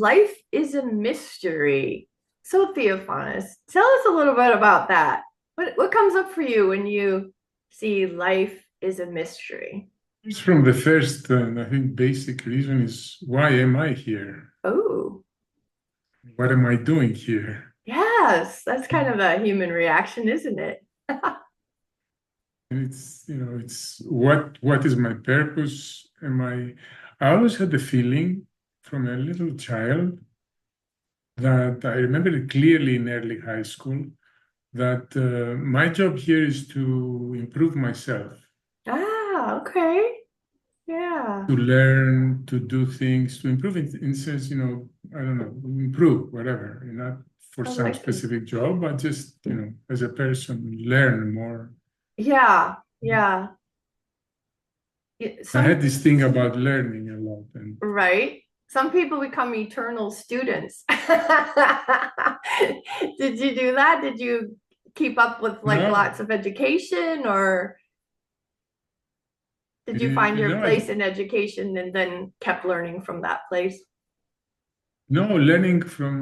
Life is a mystery. So, Theofanis, tell us a little bit about that. What comes up for you when you see life is a mystery? It's from the first, and I think basic reason is why am I here? Oh, What am I doing here? yes, that's kind of a human reaction, isn't it? And it's what is my purpose? I always had the feeling from a little child that I remember it clearly in early high school that my job here is to improve myself, Okay. Yeah. to learn, to do things, to improve in sense, I don't know, improve, whatever, not for I some like it. specific job, but just, as a person, learn more. Yeah. Yeah. I had Some, this thing about learning a lot. And right? Some people become eternal students. Did you do that? Did you keep up with like no, lots of education, or did you find your I place in education and then kept learning from that place? no learning from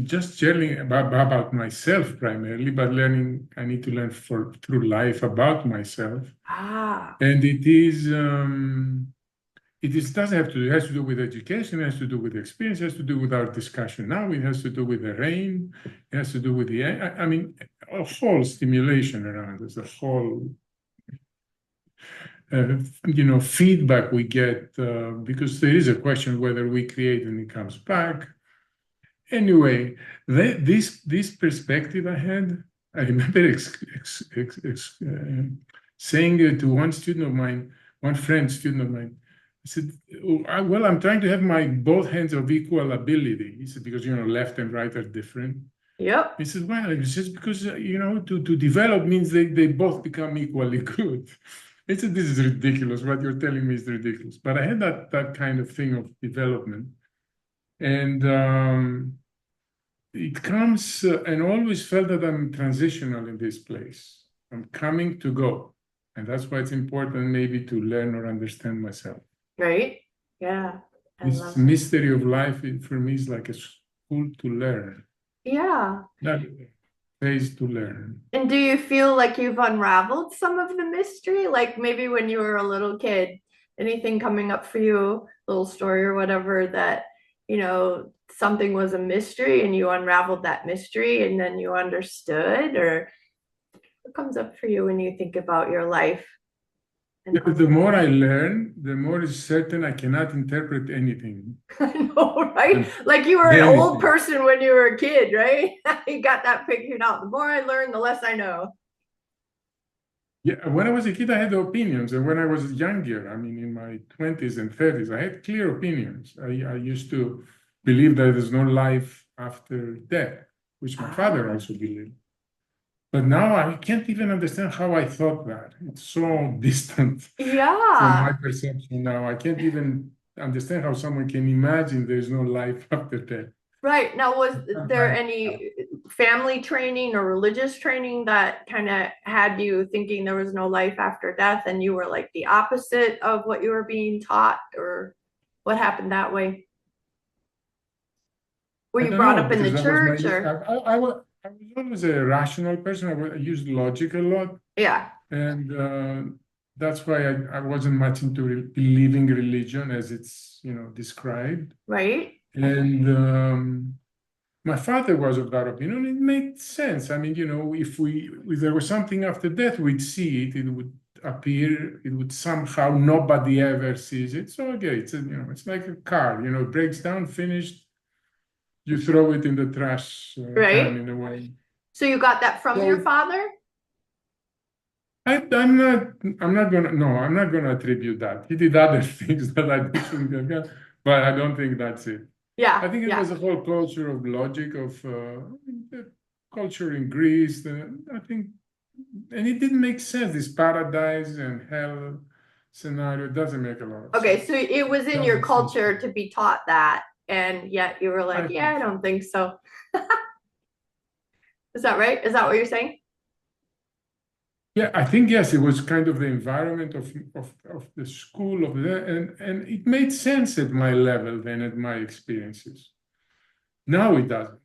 just learning about myself primarily, but learning, I need to learn for through life about myself. Ah, And it doesn't have to, it has to do with education, it has to do with experience, it has to do with our discussion now, it has to do with the rain, it has to do with I mean, a whole stimulation around us, a whole, feedback we get, because there is a question whether we create and it comes back. Anyway, this perspective I had, I remember saying it to one student of mine, one friend student of mine. I said, "Oh, well, I'm trying to have my both hands of equal ability." He said, because, left and right are different. yep. He said, well, it's just because, to develop means they both become equally good. I said, this is ridiculous. What you're telling me is ridiculous. But I had that kind of thing of development. And it comes and always felt that I'm transitional in this place. I'm coming to go. And that's why it's important maybe to learn or understand myself. Right? Yeah. I This love it. mystery of life for me is like a school to learn, Yeah. not a place to learn. And do you feel like you've unraveled some of the mystery? Like maybe when you were a little kid, anything coming up for you, little story or whatever, that, something was a mystery and you unraveled that mystery and then you understood? Or what comes up for you when you think about your life and The more I unraveling? learn, the more is certain I cannot interpret anything. I know, right? And Like you were an old anything. person when you were a kid, right? You got that figured out. The more I learn, the less I know. Yeah, when I was a kid, I had opinions. And when I was younger, I mean, in my 20s and 30s, I had clear opinions. I used to believe that there's no life after death, which my father Ah, also believed. But now I can't even understand how I thought that. It's so distant from my yeah. perception now. I can't even understand how someone can imagine there's no life after death. Right. Now, was there Right. any family training or religious training that kind of had you thinking there was no life after death and you were like the opposite of what you were being taught, or what happened that way? Were I you don't brought know, up in the because that was my, church or? I was always a rational person. I used logic a lot. Yeah, And that's why I wasn't much into believing religion as it's, described. right? And my father was of that opinion. It made sense. I mean, if there was something after death, we'd see it. It would appear. It would somehow nobody ever sees it. So okay, it's like a car. It breaks down, finished. You throw it in the trash can Right. in a way. So you got that from your So father? I'm not gonna attribute that. He did other things that I shouldn't have done, but I don't think that's it. I Yeah, think it yeah. was a whole culture of logic of the culture in Greece. I think, and it didn't make sense. This paradise and hell scenario doesn't make a lot of Okay, so sense. it was It in your doesn't seem to culture me. to be taught that, and yet you were like, I yeah, think I so. don't think so. Is that right? Is that what you're saying? Yeah, I think yes, it was kind of the environment of the school of the and it made sense at my level then at my experiences. Now it doesn't.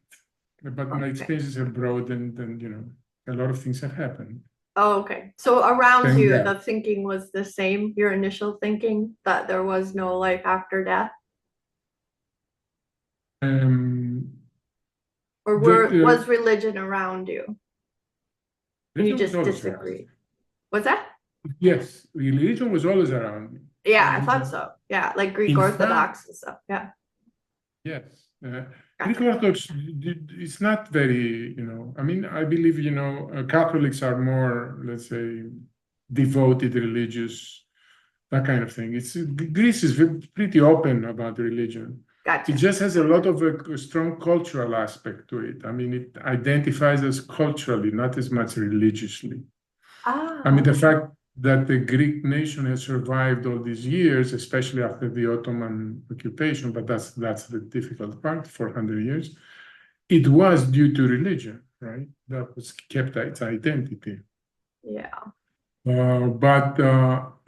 But my Okay. experiences have broadened, and a lot of things have happened. Oh, okay. So around Thank you, God. the thinking was the same, your initial thinking that there was no life after death? Um, Or was the religion around you and you religion was just always around. disagreed? Was that? Yes, religion was always around me. Yeah, I And thought so. Yeah, like Greek in fact, Orthodox and stuff. Yeah, yes, Greek gotcha. Orthodox, it's not very, I mean, I believe, Catholics are more, let's say, devoted, religious, that kind of thing. Greece is pretty open about religion. It Gotcha. just has a lot of a strong cultural aspect to it. I mean, it identifies us culturally, not as much religiously. I Ah, mean, the okay. fact that the Greek nation has survived all these years, especially after the Ottoman occupation, but that's the difficult part, 400 years, it was due to religion, right? That was kept its identity. Yeah. But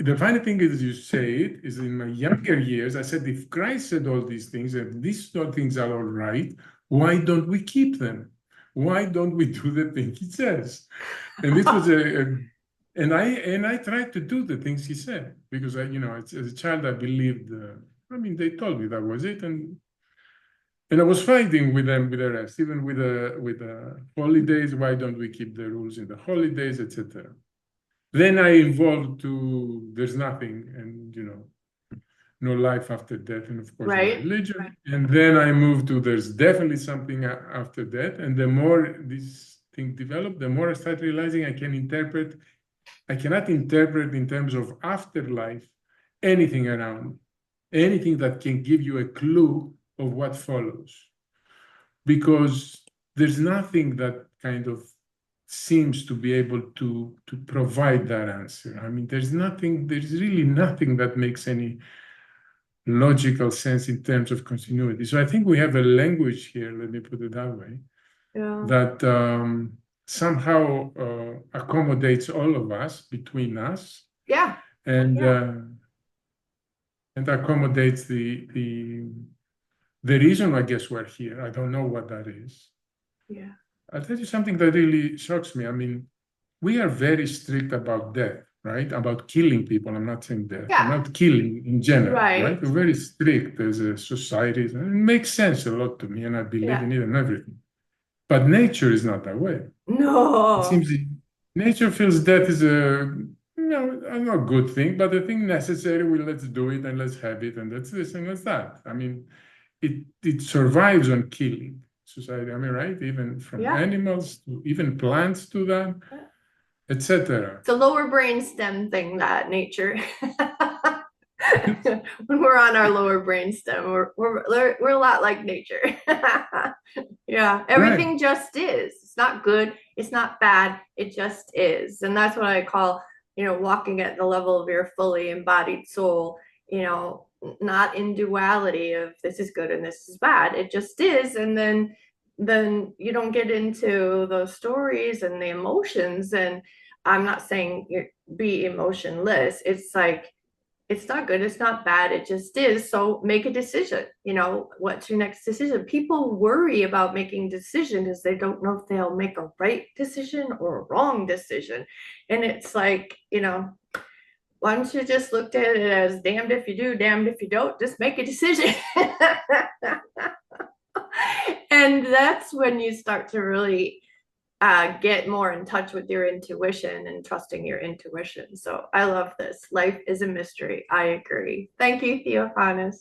the funny thing is, you say it, is in my younger years, I said, if Christ said all these things, and these things are all right, why don't we keep them? Why don't we do the thing he says? And this was and I tried to do the things he said because as a child, I believed. I mean, they told me that was it, and I was fighting with them with the rest, even with the holidays. Why don't we keep the rules in the holidays, etc. Then I evolved to there's nothing, and no life after death, and of course no Right? religion. And then I moved to there's definitely something after death. And the more this thing developed, the more I started realizing I cannot interpret in terms of afterlife anything around, anything that can give you a clue of what follows. Because there's nothing that kind of seems to be able to provide that answer. I mean, there's really nothing that makes any logical sense in terms of continuity. So I think we have a language here, let me put it that way, Yeah. that somehow accommodates all of us between us Yeah. and Yeah. accommodates the reason I guess we're here. I don't know what that is. Yeah. I'll tell you something that really shocks me. I mean, we are very strict about death, right? About killing people. I'm not saying death, Yeah. about killing in general, right? Right. We're very strict as a society. And it makes sense a lot to me, and I believe Yeah. in it and everything. But nature is not that way. It No. seems nature feels death is a not good thing, but a thing necessary. Well, let's do it and let's have it, and that's this and that's that. I mean, it survives on killing society. I mean, right? Even from Yeah. animals to even plants to that, etc. It's a lower brainstem thing that nature. When we're on our lower brainstem, we're a lot like nature. Yeah, Right. everything just is. It's not good, it's not bad, it just is. And that's what I call, walking at the level of your fully embodied soul, not in duality of this is good and this is bad. It just is. And then you don't get into those stories and the emotions. And I'm not saying you be emotionless. It's like it's not good, it's not bad, it just is. So make a decision. What's your next decision? People worry about making decisions because they don't know if they'll make a right decision or a wrong decision. And it's like, why don't you just look at it as damned if you do, damned if you don't, just make a decision. And that's when you start to really get more in touch with your intuition and trusting your intuition. So I love this. Life is a mystery. I agree. Thank you, Theofanis.